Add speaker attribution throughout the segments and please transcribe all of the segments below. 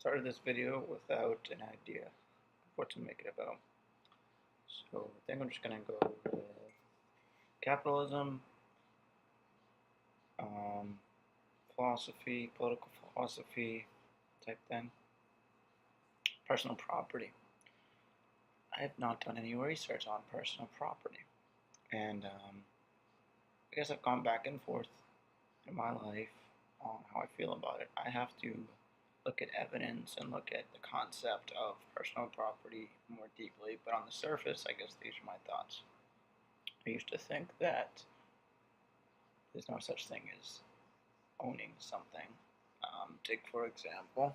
Speaker 1: started this video without an idea of what to make it about. So I think I'm just going to go with capitalism, philosophy, political philosophy type thing, personal property. I have not done any research on personal property, and I guess I've gone back and forth in my life on how I feel about it. I have to look at evidence and look at the concept of personal property more deeply, but on the surface, I guess these are my thoughts. I used to think that there's no such thing as owning something. Take, for example,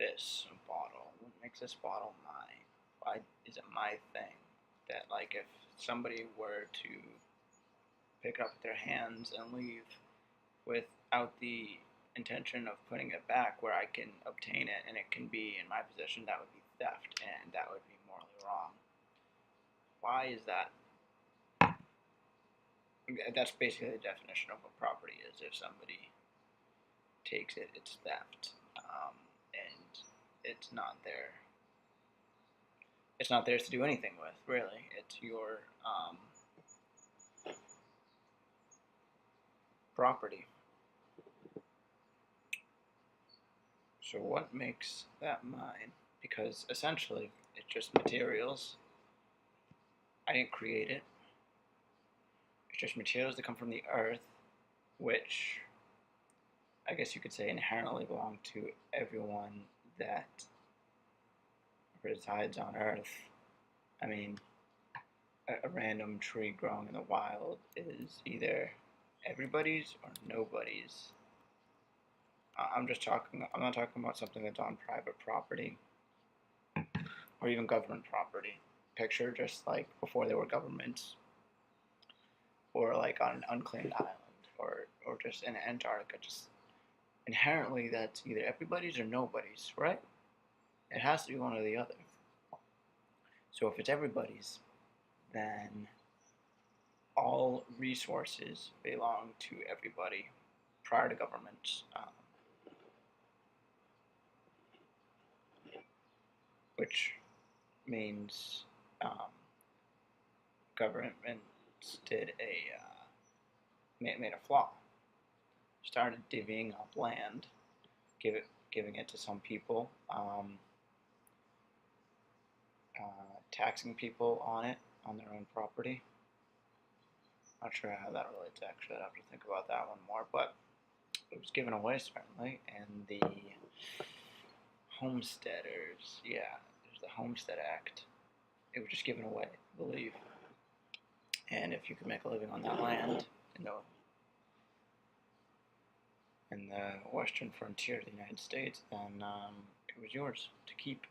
Speaker 1: this bottle. What makes this bottle mine? Why is it my thing? That, like, if somebody were to pick it up with their hands and leave without the intention of putting it back where I can obtain it and it can be in my possession, that would be theft, and that would be morally wrong. Why is that? That's basically the definition of what property is. If somebody takes it, it's theft, and it's not there. It's not theirs to do anything with, really. It's your property. So what makes that mine? Because essentially, it's just materials. I didn't create it. It's just materials that come from the earth, which I guess you could say inherently belong to everyone that resides on earth. I mean, a random tree growing in the wild is either everybody's or nobody's. I'm not talking about something that's on private property or even government property. Picture just like before there were governments, or like on an unclaimed island, or just in Antarctica. Just inherently, that's either everybody's or nobody's, right? It has to be one or the other. So if it's everybody's, then all resources belong to everybody prior to governments. Which means governments made a flaw. Started divvying up land, giving it to some people, taxing people on it, on their own property. Not sure how that relates, actually. I'd have to think about that one more, but it was given away, certainly, and the homesteaders, yeah, there's the Homestead Act. It was just given away, I believe. And if you could make a living on that land in the western frontier of the United States, then it was yours to keep.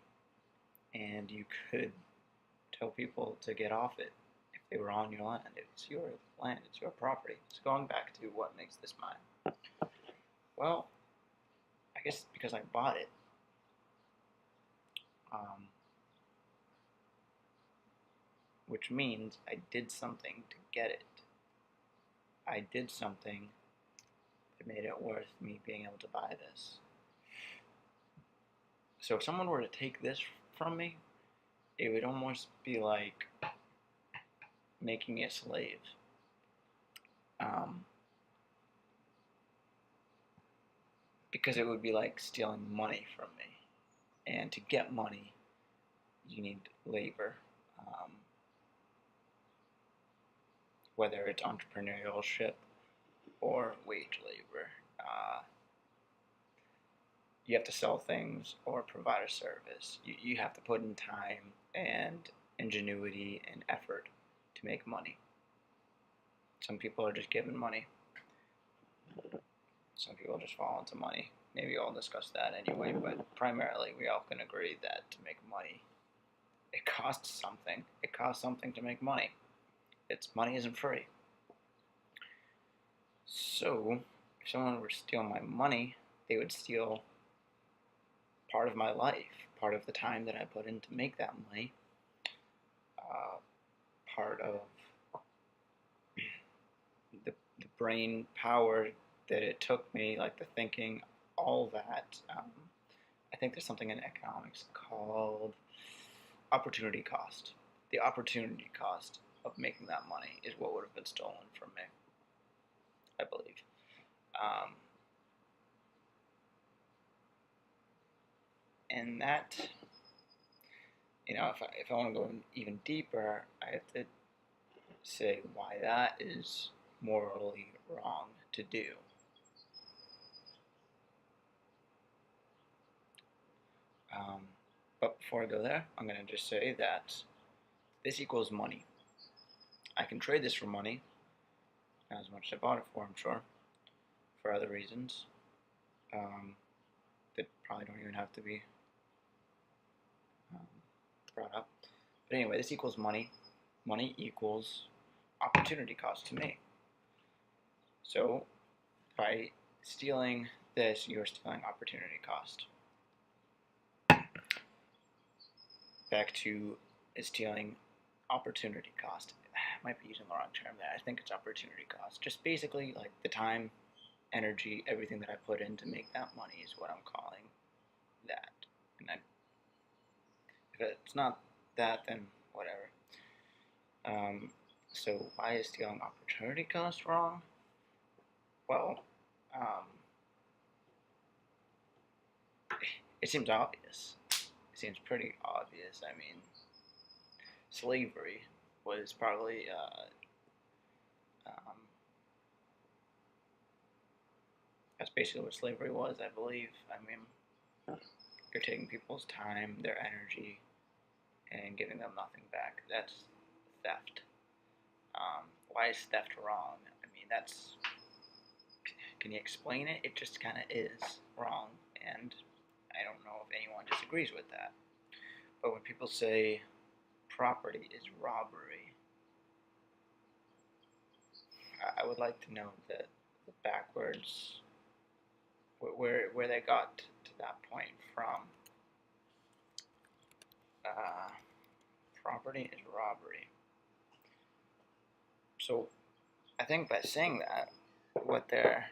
Speaker 1: And you could tell people to get off it if they were on your land. It's your land, it's your property. It's going back to what makes this mine. Well, I guess because I bought it, which means I did something to get it. I did something that made it worth me being able to buy this. So if someone were to take this from me, it would almost be like making me a slave. Because it would be like stealing money from me. And to get money, you need labor. Whether it's entrepreneurship or wage labor. You have to sell things or provide a service. You have to put in time and ingenuity and effort to make money. Some people are just given money. Some people just fall into money. Maybe I'll discuss that anyway, but primarily we all can agree that to make money, it costs something. It costs something to make money. Money isn't free. So, if someone were to steal my money, they would steal part of my life, part of the time that I put in to make that money, part of the brain power that it took me, like the thinking all that, I think there's something in economics called opportunity cost. The opportunity cost of making that money is what would have been stolen from me, I believe. Um, and that, if I want to go even deeper, I have to say why that is morally wrong to do. But before I go there, I'm going to just say that this equals money. I can trade this for money, not as much as I bought it for, I'm sure, for other reasons that probably don't even have to be um, brought up. But anyway, this equals money. Money equals opportunity cost to me. So by stealing this, you're stealing opportunity cost. Back to stealing opportunity cost. I might be using the wrong term there. I think it's opportunity cost. Just basically like the time, energy, everything that I put in to make that money is what I'm calling that. And then if it's not that, then whatever. So why is stealing opportunity cost wrong? Well, it seems obvious. It seems pretty obvious. I mean, slavery was probably that's basically what slavery was, I believe. I mean, you're taking people's time, their energy, and giving them nothing back. That's theft. Why is theft wrong? I mean, that's. Can you explain it? It just kind of is wrong, and I don't know if anyone disagrees with that. But when people say property is robbery, I would like to know the backwards where they got to that point from. Property is robbery. So I think by saying that, what they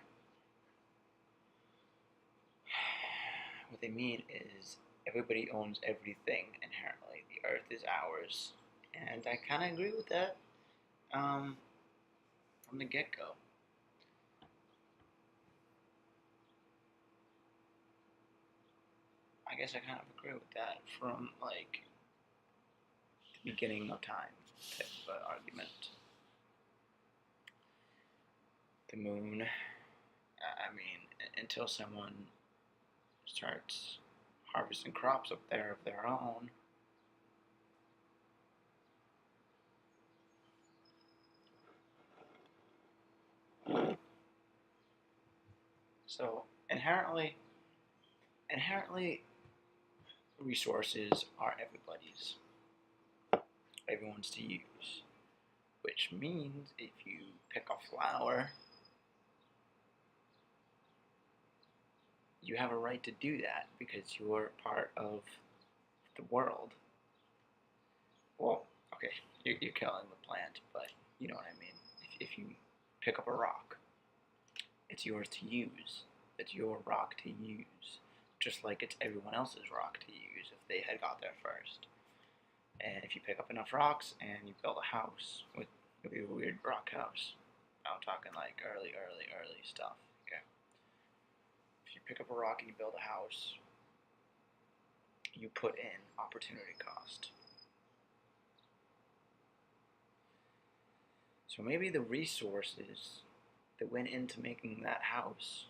Speaker 1: mean is everybody owns everything inherently. The earth is ours, and I kind of agree with that from the get-go. I guess I kind of agree with that from like the beginning of time type of argument. The moon. I mean, until someone starts harvesting crops up there of their own, so inherently, resources are everyone's to use, which means if you pick a flower, you have a right to do that because you're part of the world. Well, okay, you're killing the plant, but you know what I mean. If you pick up a rock, it's yours to use. It's your rock to use, just like it's everyone else's rock to use if they had got there first. And if you pick up enough rocks and you build a house, it'll be a weird rock house. I'm talking like early stuff. Okay. If you pick up a rock and you build a house, you put in opportunity cost. So maybe the resources that went into making that house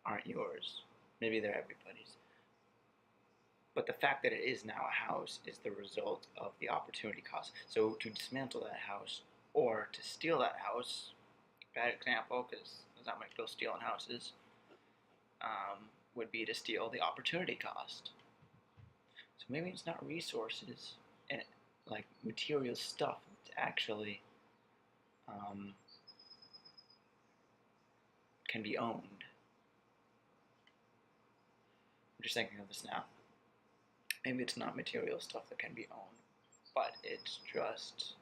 Speaker 1: aren't yours. Maybe they're everybody's. But the fact that it is now a house is the result of the opportunity cost. So to dismantle that house or to steal that house, bad example because there's not many people stealing houses, would be to steal the opportunity cost. So maybe it's not resources and like material stuff that actually can be owned. I'm just thinking of this now. Maybe it's not material stuff that can be owned, but it's just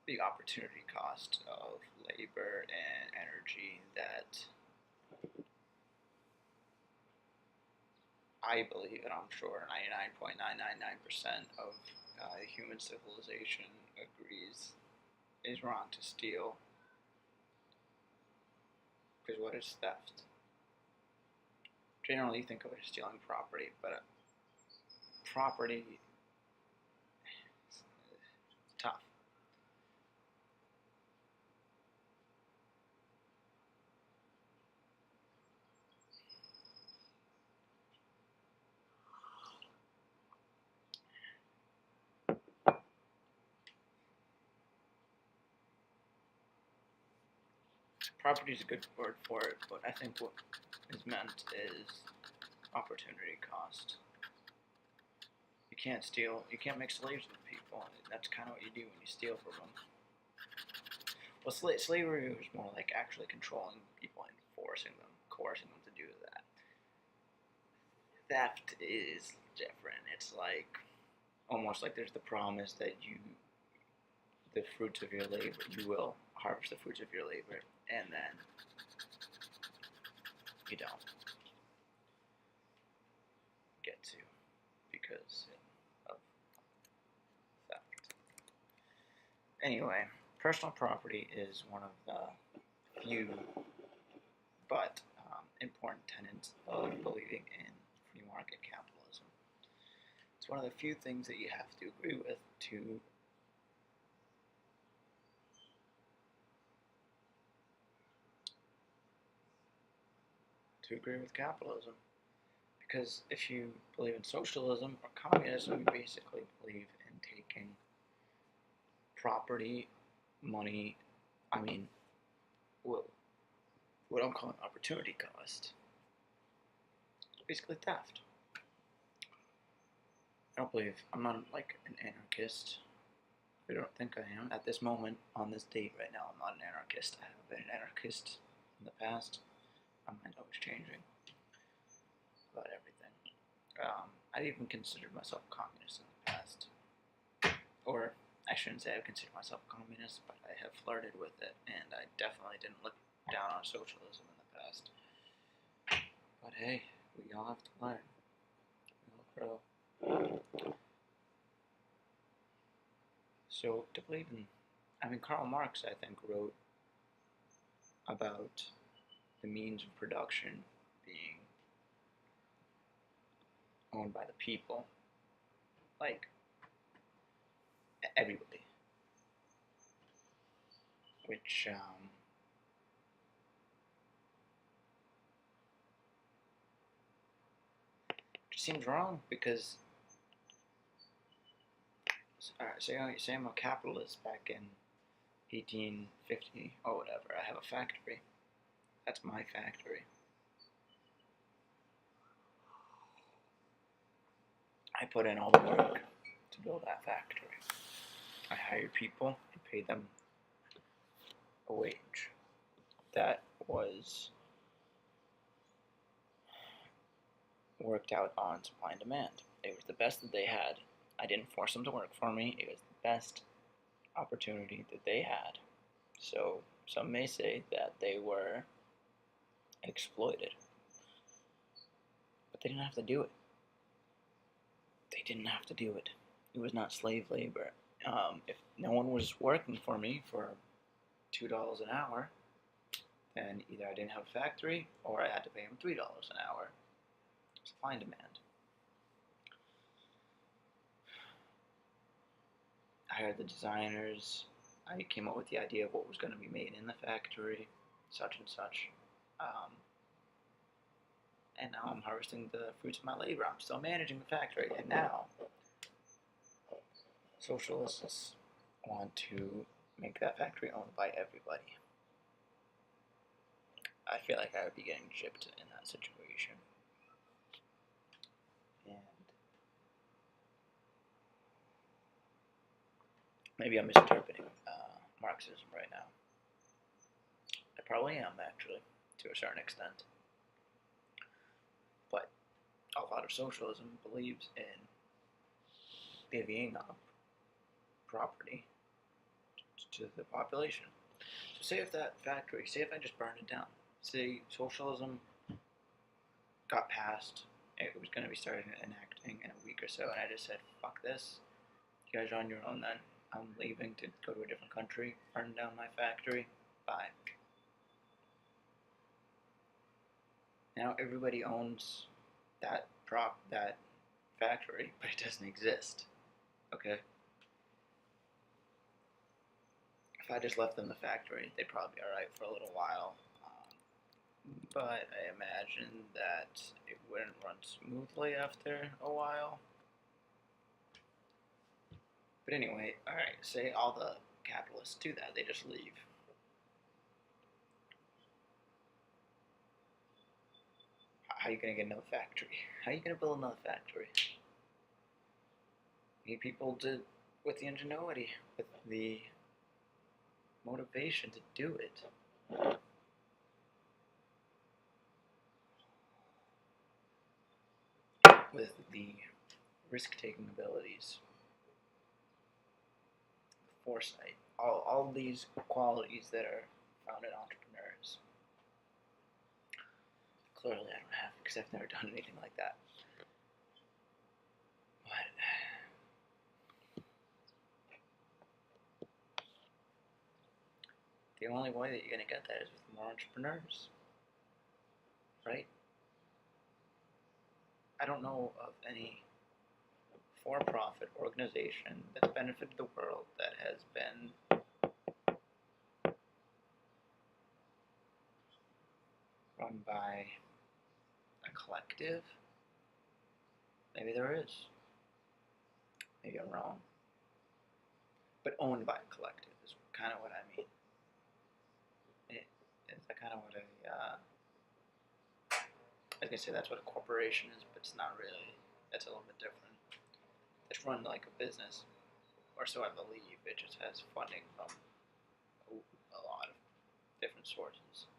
Speaker 1: the opportunity cost of labor and energy that I believe, and I'm sure 99.999% of human civilization agrees is wrong to steal. Because what is theft? Generally, you think of it as stealing property, but property is tough. Property is a good word for it, but I think what is meant is opportunity cost. You can't steal, you can't make slaves of people, and that's kind of what you do when you steal from them. Well, slavery was more like actually controlling people and forcing them, coercing them to do that. Theft is different. It's like almost like there's the promise that the fruits of your labor, you will harvest the fruits of your labor, and then you don't get to because of theft. Anyway, personal property is one of the few but important tenets of believing in free market capitalism. It's one of the few things that you have to agree with to agree with capitalism. Because if you believe in socialism or communism, you basically believe in taking property, money, what I'm calling opportunity cost. It's basically theft. I'm not like an anarchist. I don't think I am. At this moment, on this date right now, I'm not an anarchist. I have been an anarchist in the past. My mind always changing about everything. I've even considered myself communist in the past. Or, I shouldn't say I've considered myself communist, but I have flirted with it, and I definitely didn't look down on socialism in the past. But hey, we all have to learn. We all grow. So, to believe in, Karl Marx, I think, wrote about the means of production being owned by the people. Like, everybody. Which, just seems wrong because, say I'm a capitalist back in 1850 or whatever. I have a factory. That's my factory. I put in all the work to build that factory. I hired people and paid them a wage that was worked out on supply and demand. It was the best that they had. I didn't force them to work for me. It was the best opportunity that they had. So some may say that they were exploited. But they didn't have to do it. They didn't have to do it. It was not slave labor. If no one was working for me for $2 an hour, then either I didn't have a factory or I had to pay them $3 an hour. Supply and demand. I hired the designers. I came up with the idea of what was going to be made in the factory, such and such. And now I'm harvesting the fruits of my labor. I'm still managing the factory. And now, socialists want to make that factory owned by everybody. I feel like I would be getting gypped in that situation. And maybe I'm misinterpreting Marxism right now. I probably am, actually, to a certain extent. But a lot of socialism believes in divvying up property to the population. So say if that factory, say if I just burned it down, say socialism got passed, it was going to be started enacting in a week or so, and I just said, fuck this, you guys are on your own then. I'm leaving to go to a different country, burn down my factory, bye. Now everybody owns that factory, but it doesn't exist. Okay? If I just left them the factory, they'd probably be alright for a little while. But I imagine that it wouldn't run smoothly after a while. But anyway, alright, say all the capitalists do that, they just leave. How are you going to get another factory? How are you going to build another factory? You need people with the ingenuity, with the motivation to do it. With the risk-taking abilities, the foresight, all these qualities that are found in entrepreneurs. Clearly I don't have because I've never done anything like that. But the only way that you're going to get that is with more entrepreneurs. Right? I don't know of any for-profit organization that's benefited the world that has been run by a collective. Maybe there is. Maybe I'm wrong. But owned by a collective is kind of what I mean. It's kind of what I was going to say that's what a corporation is, but it's not really. It's a little bit different. It's run like a business, or so I believe. It just has funding from a lot of different sources.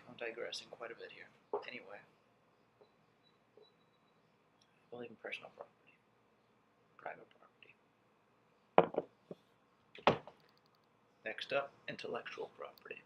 Speaker 1: I'm digressing quite a bit here. Anyway, I believe in personal property, private property. Next up, intellectual property.